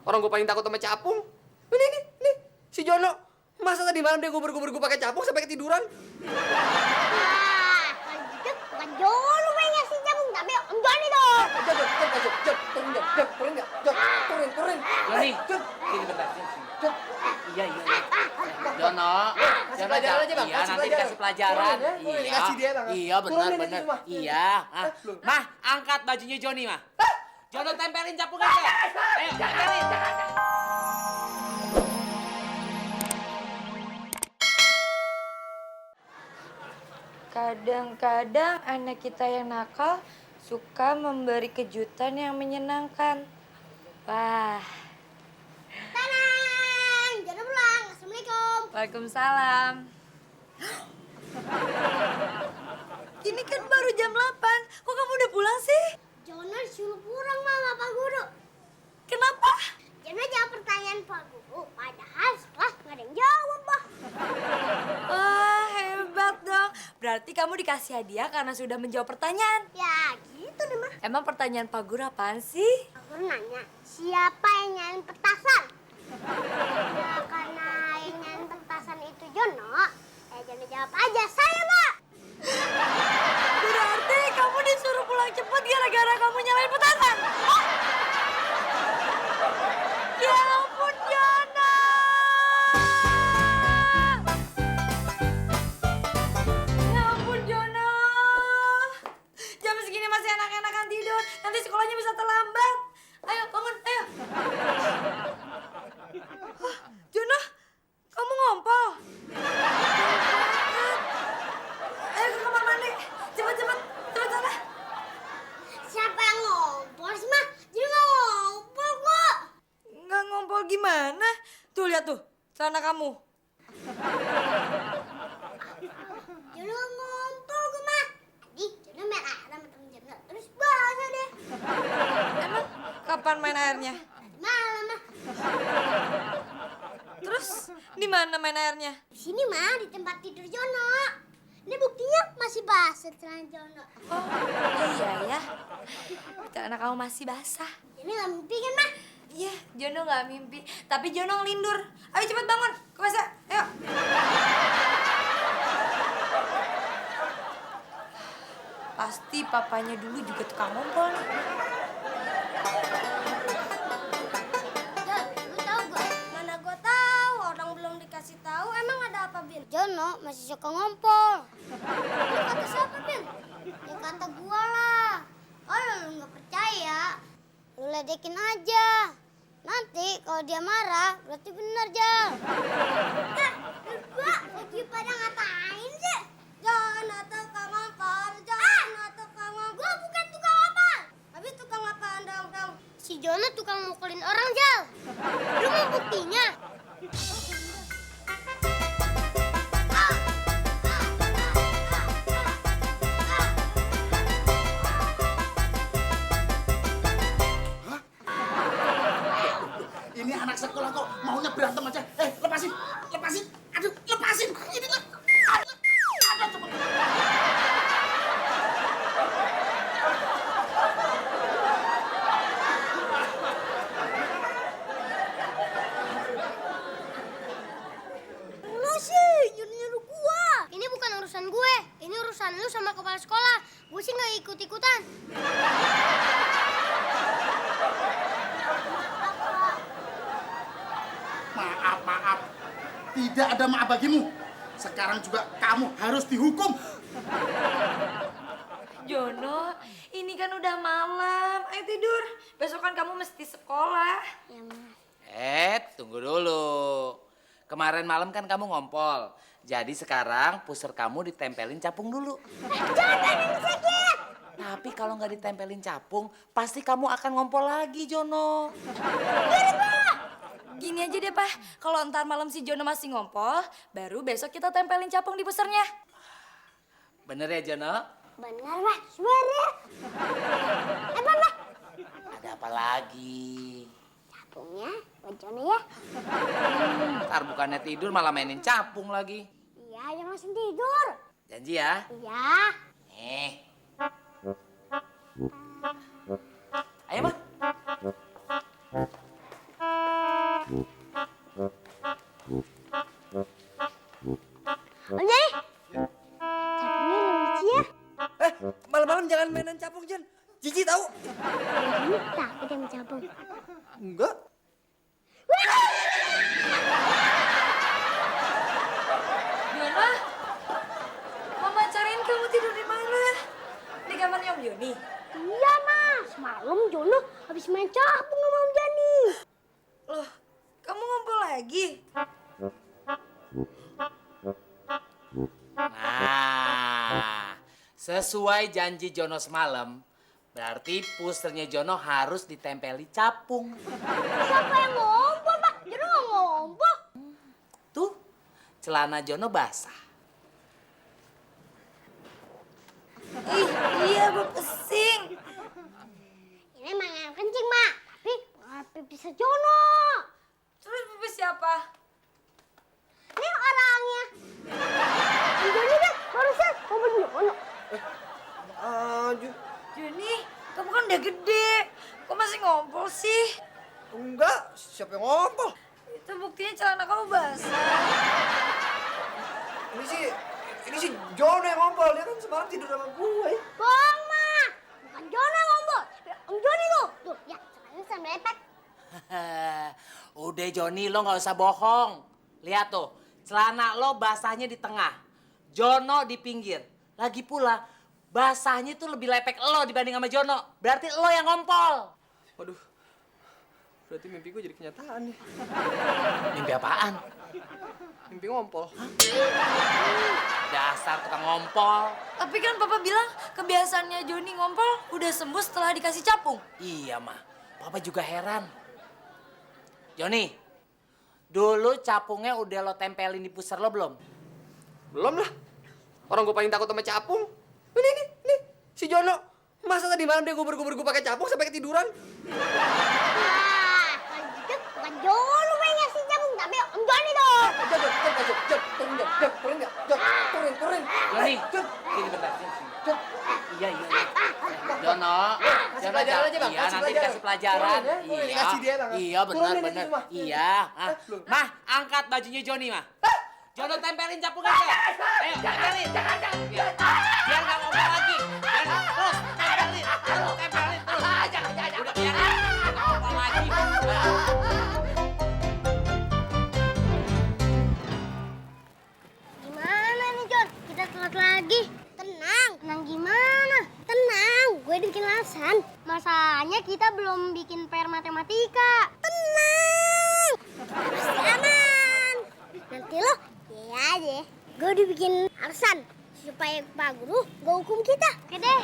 Orang gue paling takut sama capung. Ini, si Jono. Masa tadi malam dia gubur-gubur gue pakai capung sampai ketiduran? Wah, kalau gitu bukan Jono yang ngasih capung, tapi Om Joni dong. Turun. Joni, sini bentar, sini. Iya. Jono, kasih pelajaran aja, Bang. Iya, Kasih nanti pelajaran. dikasih pelajaran. Turun, kasih dia, Bang. Iya, Turunin benar. aja semua. Iya. Mah, angkat bajunya Joni, Mah. Jono tempelin capungnya, Teh. Ayo, tempelin. Kadang-kadang anak kita yang nakal suka memberi kejutan yang menyenangkan. Wah, Tanang, Jono pulang. Assalamualaikum. waalaikumsalam. Ini kan baru jam 8. Kok kamu udah pulang sih? Jono disuruh pulang sama Pak Guru. Kenapa? Jono jawab pertanyaan Pak Guru, padahal sekelas nggak ada yang jawab, Bah. Wah, hebat dong. Berarti kamu dikasih hadiah karena sudah menjawab pertanyaan. Ya, gitu deh, Mah. Emang pertanyaan Pak Guru apaan sih? Pak Guru nanya, siapa yang nyalain petasan? Ya, karena yang nyalain petasan itu Jono, Jono jawab aja, saya, Pak. Berarti kamu disuruh pulang cepat gara-gara kamu nyalain petasan. Oh! Ya ampun, Jana. Ya ampun, Jana. Jam segini masih enak-enakan tidur. Nanti sekolahnya bisa terlambat. Ayo, bangun, ayo. Hah, Jana, kamu ngompol? Ayo ke kamar mandi. Cepet sana. Siapa yang ngompol sih, Mah? Jadi nggak ngompol kok. Nggak ngompol gimana? Tuh, lihat tuh, celana kamu. Jono nggak ngompol kok, Mah. Tadi Jono main air sama temen Jono, terus basah deh. Emang kapan main airnya? Tadi malam, Mah. Terus di mana main airnya? Di sini, Mah, di tempat tidur Jono. Ini buktinya masih basah celana Jono. Oh, iya ya. Celana kamu masih basah. Ini nggak mimpi kan, Mah? Iya, Jono nggak mimpi. Tapi Jono ngelindur. Ayo cepet bangun, ke WC. Ayo. Pasti papanya dulu juga tukang ngompol nih. Jal, lu tahu gak? Mana gua tahu, orang belum dikasih tahu. Emang ada apa, Bin? Jono masih suka ngompol. Lu kata siapa, Bin? Ya kata gua lah. Kalau lu nggak percaya, lu ledekin aja. Nanti kalau dia marah, berarti benar, Jal. Gua lagi pada ngapain sih? Jono tukang ngompol, Jono tukang ngompol. Gua bukan tukang ngompol. Habis tukang apaan dong? Si Jono tukang mukulin orang, Jal. Lu mau buktinya? Ini anak sekolah kok maunya berantem aja. Lepasin. Aduh, lepasin. Ini ada cepet. Lu sih nyuruh gua. Ini bukan urusan gue. Ini urusan lu sama kepala sekolah. Gue sih nggak ikut-ikutan. Maaf. Tidak ada maaf bagimu. Sekarang juga kamu harus dihukum. Jono, ini kan udah malam. Ayo tidur. Besok kan kamu mesti sekolah. Ya, Mas. Tunggu dulu. Kemarin malam kan kamu ngompol. Jadi sekarang pusar kamu ditempelin capung dulu. Tapi kalau nggak ditempelin capung, pasti kamu akan ngompol lagi, Jono. Gini aja deh, Pak. Kalau ntar malam si Jono masih ngompol, baru besok kita tempelin capung di pusernya. Bener ya, Jono? Benar, Mas. Swear ya. Emang, Mas? Ada apa lagi? Capungnya buat Jono ya. Ntar bukannya tidur malah mainin capung lagi. Iya, yang masih tidur. Janji ya? Iya. Ayo, Mah. malam-malam jangan mainan capung, Jan. Jijik tahu. Takut yang capung. Enggak. Jono, Mama cariin kamu tidur di mana? Di kamarnya Om Joni. Iya, Mas. Semalam Jono habis main capung sama Om Jani. Loh, kamu ngumpul lagi? Nah, sesuai janji Jono semalam, berarti pusernya Jono harus ditempeli capung. Siapa yang ngompol, Pak? Jono nggak ngompol. Tuh, celana Jono basah. Ih, iya gue pesing. Ini emang yang kencing, Mak. Tapi bukan pipis Jono. Terus pipis siapa? Ini orangnya. Om Jani kan barusan ngomong Jono. Aduh. Joni, kamu kan udah gede. Kok masih ngompol sih? Enggak, siapa yang ngompol? Itu buktinya celana kamu basah. Ini sih Jono yang ngompol. Dia kan semalam tidur sama gue. Bohong, Mak. Bukan Jono yang ngompol. Tapi Om Joni tuh. Tuh, ya, sekarang sambil lepek. Udah Joni, lo nggak usah bohong. Lihat tuh, celana lo basahnya di tengah, Jono di pinggir. Lagi pula, basahnya tuh lebih lepek lo dibanding sama Jono. Berarti lo yang ngompol. Waduh, berarti mimpi gue jadi kenyataan nih. Mimpi apaan? Mimpi ngompol. Dasar tukang ngompol. Tapi kan Papa bilang kebiasaannya Joni ngompol udah sembuh setelah dikasih capung. Iya mah, Papa juga heran. Joni, dulu capungnya udah lo tempelin di pusar lo belum? Belum lah. Orang gue paling takut sama capung. Nih, si Jono. Masa tadi malam dia guber-guber gue pakai capung sampai ketiduran? Nah, kalau gitu bukan Jono yang ngasih capung, tapi Om Joni tuh. Turun. Joni, sini bentar, sini. Iya. Jono, Kasih pelajaran aja, Bang. Iya, Kasih nanti pelajaran. dikasih pelajaran. Turun ya, turun. Dikasih dia, Bang. Iya, Turunin di benar. situ, Mah. Iya. Mah, angkat bajunya Joni, Mah. Jono tempelin capungnya. Ayo, tempelin. Iya. Biar nggak ngomong lagi. Terus, tempelin. Terus. Udah, biar nggak ngomong lagi. Gimana nih, Jon? Kita telat lagi. Tenang gimana? Tenang, gue bikin alasan. Masalahnya kita belum bikin PR matematika. Tenang, pasti aman. Nanti lo, ya deh. Gue udah bikin alasan supaya Pak Guru gak hukum kita. Oke deh.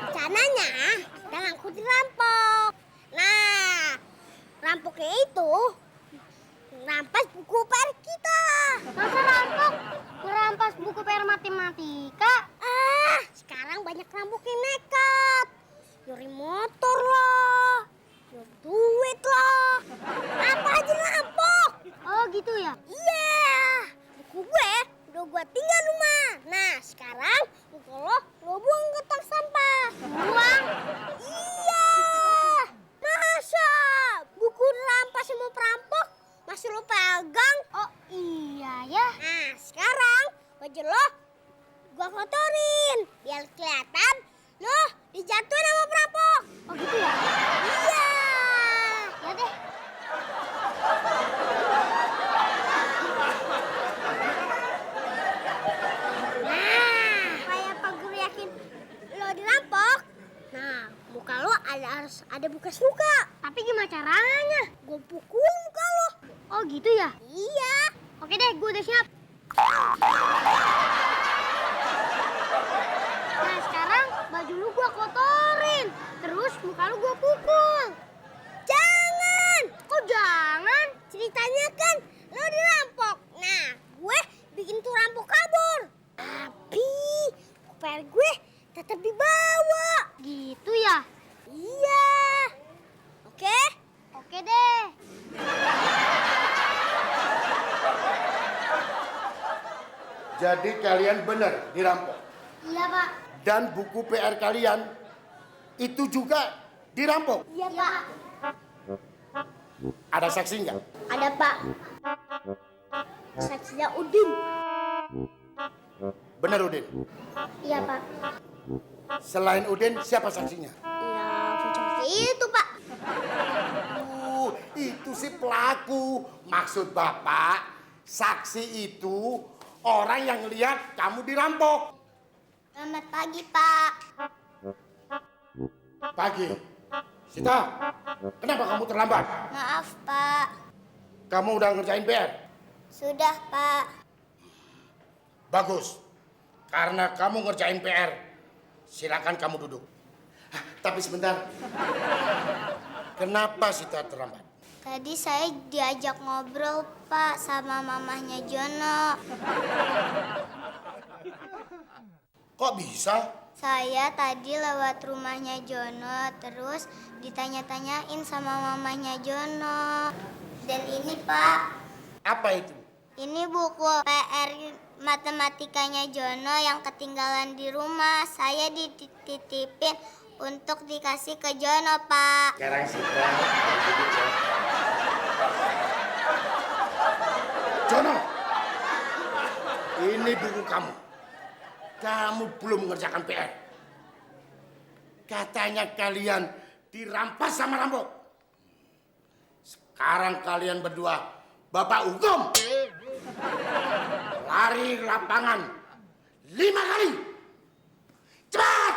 Rencananya kita ngangkutin rampok. Nah, rampoknya itu rampas buku PR kita. Masa rampok merampas buku PR matematika? Ah, sekarang banyak rampok yang nekat. Nyuri motor lah, nyuri duit lah. Apa aja rampok. Oh gitu ya? Iya. Buku gue udah gue tinggal rumah. Nah, sekarang buku lo buang ke tong sampah. Buang? Iya. Masa buku rampas sama perampok masih lo pegang? Oh iya ya. Nah sekarang baju lo gua kotorin biar kelihatan lo dijatuhin sama perampok. Oh gitu ya? Iya. Ya deh. Nah, supaya Pak Guru yakin lo dirampok. Nah, muka lo harus ada bekas luka. Tapi gimana caranya? Gue pukul muka lo. Oh gitu ya? Iya. Oke deh, gue udah siap. Nah sekarang baju lu gue kotorin. Terus muka lu gue pukul. Jangan. Kok jangan? Ceritanya kan lo dirampok. Nah, gue bikin tuh rampok kabur. Tapi PR gue tetap dibawa. Gitu ya? Iya. Oke? Oke deh. Jadi kalian benar dirampok. Iya, Pak. Dan buku PR kalian itu juga dirampok. Iya, Pak. Ada saksi nggak? Ada, Pak. Saksinya Udin. Benar Udin? Iya, Pak. Selain Udin, siapa saksinya? Ya, pocong itu, Pak. Itu si pelaku. Maksud Bapak, saksi itu orang yang lihat kamu dirampok. Selamat pagi, Pak. Pagi. Sita, kenapa kamu terlambat? Maaf, Pak. Kamu udah ngerjain PR? Sudah, Pak. Bagus. Karena kamu ngerjain PR, silakan kamu duduk. Tapi sebentar. Kenapa Sita terlambat? Tadi saya diajak ngobrol, Pak, sama mamahnya Jono. Kok bisa? Saya tadi lewat rumahnya Jono, terus ditanya-tanyain sama mamahnya Jono. Dan ini, Pak, Apa itu? ini buku PR matematikanya Jono yang ketinggalan di rumah. Saya dititipin untuk dikasih ke Jono, Pak. Sekarang Sita. Jono, ini buku kamu. Kamu belum mengerjakan PR. Katanya kalian dirampas sama rampok. Sekarang kalian berdua, Bapak hukum. Lari lapangan 5 kali. Cepat!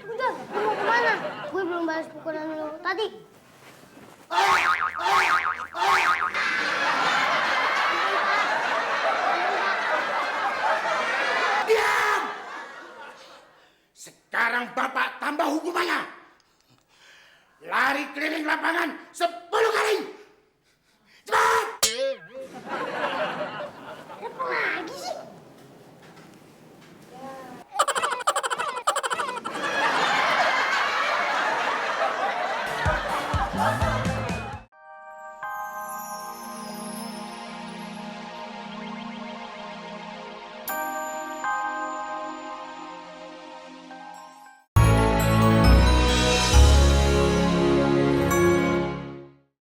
Udah, lu mau kemana? Gue belum balas pukulan lu tadi. Diam! Sekarang Bapak tambah hukumannya. Lari keliling lapangan 10 kali. Cepat! Apa lagi sih? Cepat!